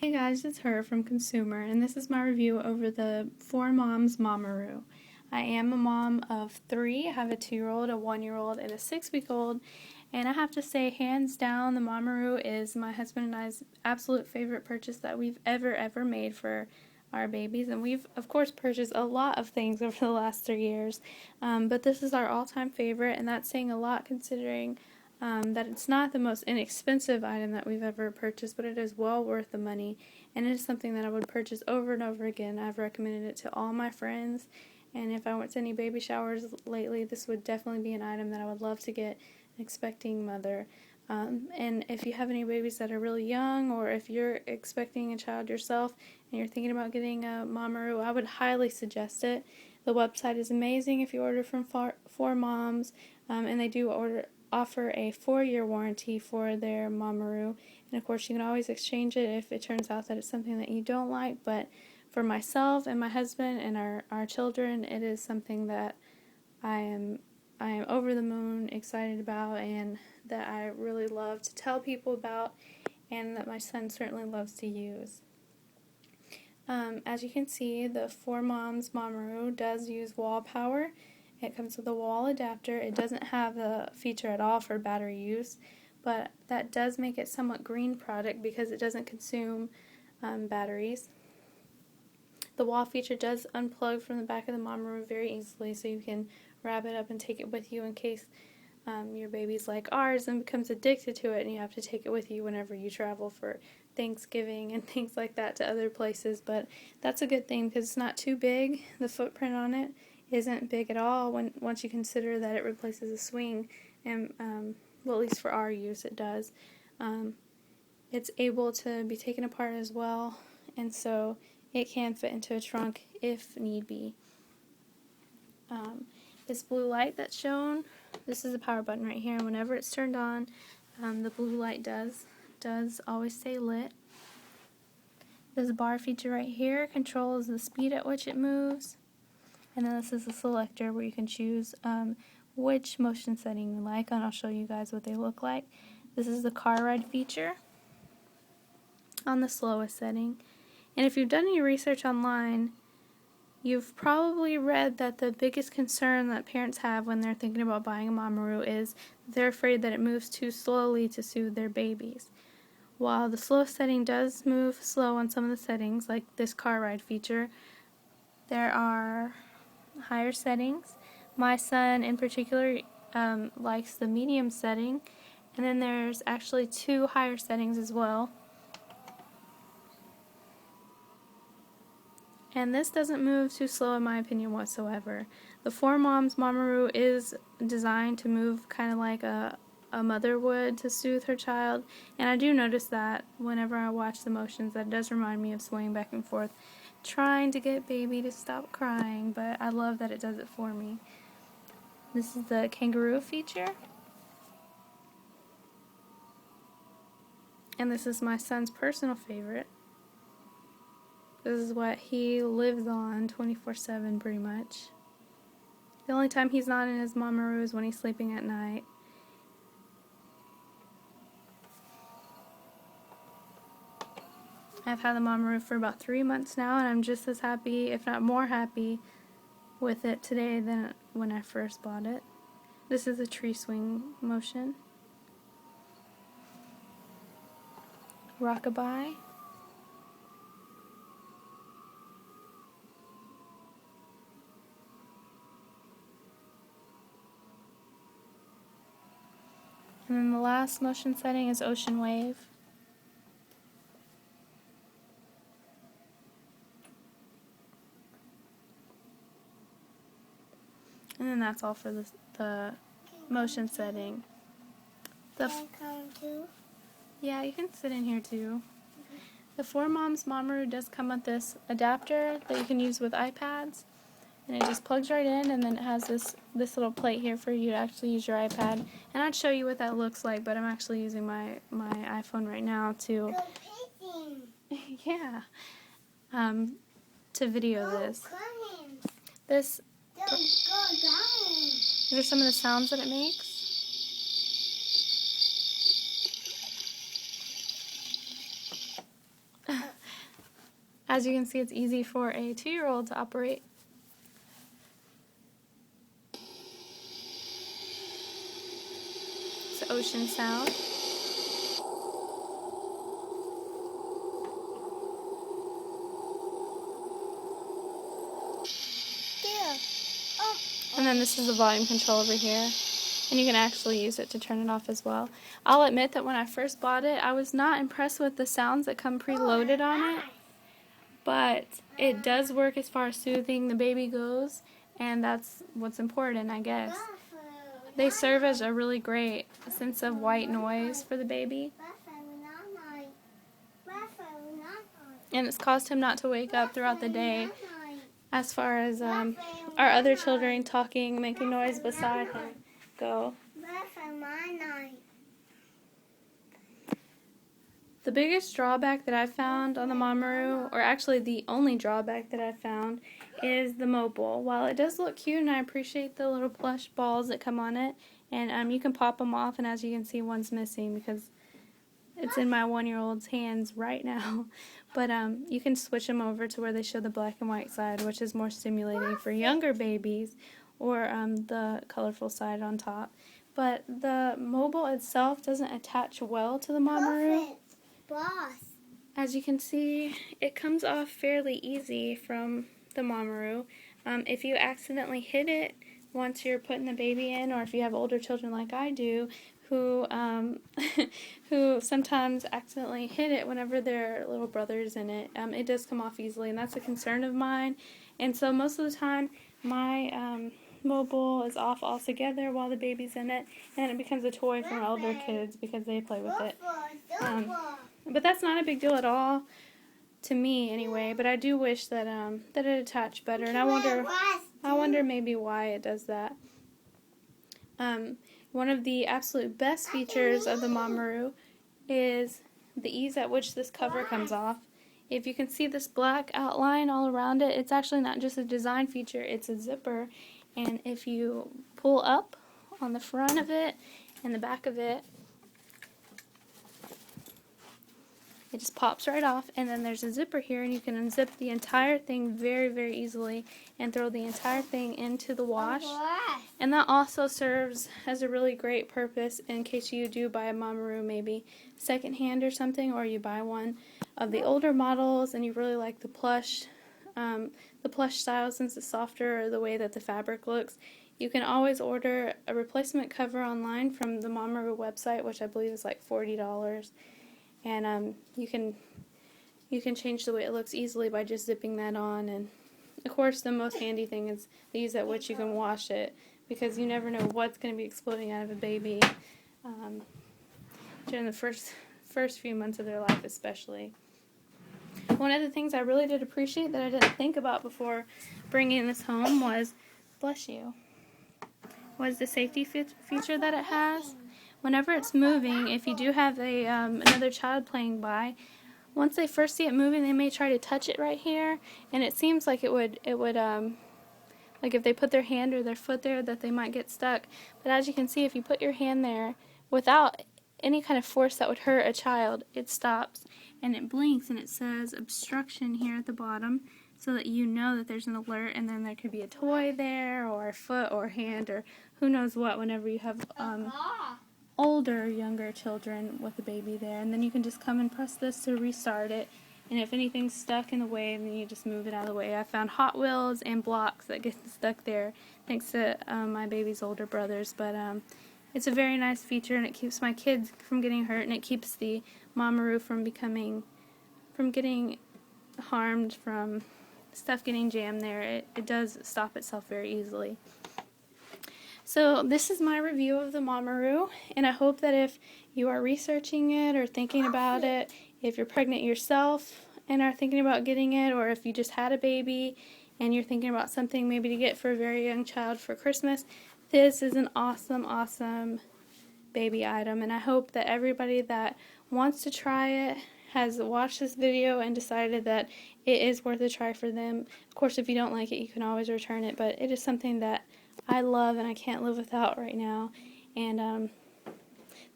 Hey guys, it's her from Consumer, and this is my review over the 4Moms Mamaroo. I am a mom of 3. I have a 2-year-old, a 1-year-old, and a 6-week-old, and I have to say, hands down, the Mamaroo is my husband and I's absolute favorite purchase that we've ever made for our babies, and we've, of course, purchased a lot of things over the last 3 years, but this is our all-time favorite, and that's saying a lot considering that it's not the most inexpensive item that we've ever purchased, but it is well worth the money, and it is something that I would purchase over and over again. I've recommended it to all my friends, and if I went to any baby showers lately, this would definitely be an item that I would love to get an expecting mother. And if you have any babies that are really young, or if you're expecting a child yourself and you're thinking about getting a Mamaroo, I would highly suggest it. The website is amazing if you order from 4Moms, and they do offer a 4-year warranty for their Mamaroo, and of course you can always exchange it if it turns out that it's something that you don't like, but for myself and my husband and our children, it is something that I am over the moon excited about, and that I really love to tell people about, and that my son certainly loves to use. As you can see, the 4Moms Mamaroo does use wall power. It comes with a wall adapter. It doesn't have a feature at all for battery use, but that does make it somewhat green product because it doesn't consume batteries. The wall feature does unplug from the back of the Mamaroo very easily, so you can wrap it up and take it with you in case your baby's like ours and becomes addicted to it and you have to take it with you whenever you travel for Thanksgiving and things like that to other places. But that's a good thing because it's not too big. The footprint on it isn't big at all once you consider that it replaces a swing, and well, at least for our use it does. It's able to be taken apart as well, and so it can fit into a trunk if need be. This blue light that's shown, this is a power button right here, and whenever it's turned on, the blue light does always stay lit. This bar feature right here controls the speed at which it moves. And then this is a selector where you can choose which motion setting you like, and I'll show you guys what they look like. This is the car ride feature on the slowest setting. And if you've done any research online, you've probably read that the biggest concern that parents have when they're thinking about buying a Mamaroo is they're afraid that it moves too slowly to soothe their babies. While the slowest setting does move slow on some of the settings, like this car ride feature, there are higher settings. My son in particular likes the medium setting, and then there's actually 2 higher settings as well. And this doesn't move too slow in my opinion whatsoever. The 4Moms Mamaroo is designed to move kind of like a mother would to soothe her child, and I do notice that whenever I watch the motions that it does remind me of swaying back and forth, trying to get baby to stop crying, but I love that it does it for me. This is the Kangaroo feature, and this is my son's personal favorite. This is what he lives on 24/7 pretty much. The only time he's not in his Mamaroo is when he's sleeping at night. I've had the Mamaroo for about 3 months now, and I'm just as happy, if not more happy, with it today than when I first bought it. This is a tree swing motion. Rockabye. And then the last motion setting is Ocean Wave. And then that's all for the motion setting. Can I come too? Yeah, you can sit in here too. The 4Moms Mamaroo does come with this adapter that you can use with iPads, and it just plugs right in, and then it has this little plate here for you to actually use your iPad. And I'd show you what that looks like, but I'm actually using my iPhone right now to yeah, to video this. This These are some of the sounds that it makes. As you can see, it's easy for a 2-year-old to operate. It's the ocean sound. And then this is the volume control over here. And you can actually use it to turn it off as well. I'll admit that when I first bought it, I was not impressed with the sounds that come preloaded on it. But it does work as far as soothing the baby goes. And that's what's important, I guess. They serve as a really great sense of white noise for the baby. And it's caused him not to wake up throughout the day. As far as our other children talking, making noise beside him go. The biggest drawback that I found on the Mamaroo, or actually the only drawback that I found, is the mobile. While it does look cute and I appreciate the little plush balls that come on it, and you can pop them off, and as you can see, one's missing because it's in my 1-year-old's hands right now. But you can switch them over to where they show the black and white side, which is more stimulating for younger babies, or the colorful side on top. But the mobile itself doesn't attach well to the Mamaroo. As you can see, it comes off fairly easy from the Mamaroo. If you accidentally hit it once you're putting the baby in, or if you have older children like I do, who sometimes accidentally hit it whenever their little brother's in it, it does come off easily, and that's a concern of mine. And so most of the time, my mobile is off altogether while the baby's in it, and it becomes a toy for older kids because they play with it. But that's not a big deal at all, to me anyway. But I do wish that that it attached better, and I wonder maybe why it does that. One of the absolute best features of the Mamaroo is the ease at which this cover comes off. If you can see this black outline all around it, it's actually not just a design feature, it's a zipper. And if you pull up on the front of it and the back of it, it just pops right off, and then there's a zipper here, and you can unzip the entire thing very, very easily and throw the entire thing into the wash. And that also serves as a really great purpose in case you do buy a Mamaroo maybe secondhand or something, or you buy one of the older models and you really like the plush style since it's softer, or the way that the fabric looks. You can always order a replacement cover online from the Mamaroo website, which I believe is like $40. And you can change the way it looks easily by just zipping that on. And of course, the most handy thing is the ease at which you can wash it, because you never know what's going to be exploding out of a baby during the first few months of their life, especially. One of the things I really did appreciate that I didn't think about before bringing this home was, bless you, was the safety feature that it has. Whenever it's moving, if you do have another child playing by, once they first see it moving, they may try to touch it right here, and it seems like it would like if they put their hand or their foot there, that they might get stuck. But as you can see, if you put your hand there without any kind of force that would hurt a child, it stops and it blinks, and it says obstruction here at the bottom, so that you know that there's an alert, and then there could be a toy there, or a foot or hand, or who knows what, whenever you have older, younger children with a baby there. And then you can just come and press this to restart it, and if anything's stuck in the way, then you just move it out of the way. I found Hot Wheels and blocks that get stuck there thanks to my baby's older brothers, but it's a very nice feature, and it keeps my kids from getting hurt, and it keeps the Mamaroo from getting harmed, from stuff getting jammed there. It does stop itself very easily. So this is my review of the Mamaroo, and I hope that if you are researching it or thinking about it, if you're pregnant yourself and are thinking about getting it, or if you just had a baby and you're thinking about something maybe to get for a very young child for Christmas, this is an awesome, awesome baby item. And I hope that everybody that wants to try it has watched this video and decided that it is worth a try for them. Of course, if you don't like it, you can always return it, but it is something that I love and I can't live without right now. And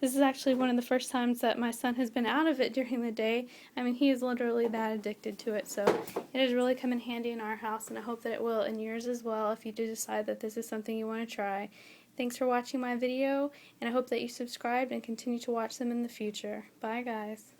This is actually one of the first times that my son has been out of it during the day. I mean, he is literally that addicted to it, so it has really come in handy in our house, and I hope that it will in yours as well if you do decide that this is something you want to try. Thanks for watching my video, and I hope that you subscribed and continue to watch them in the future. Bye, guys.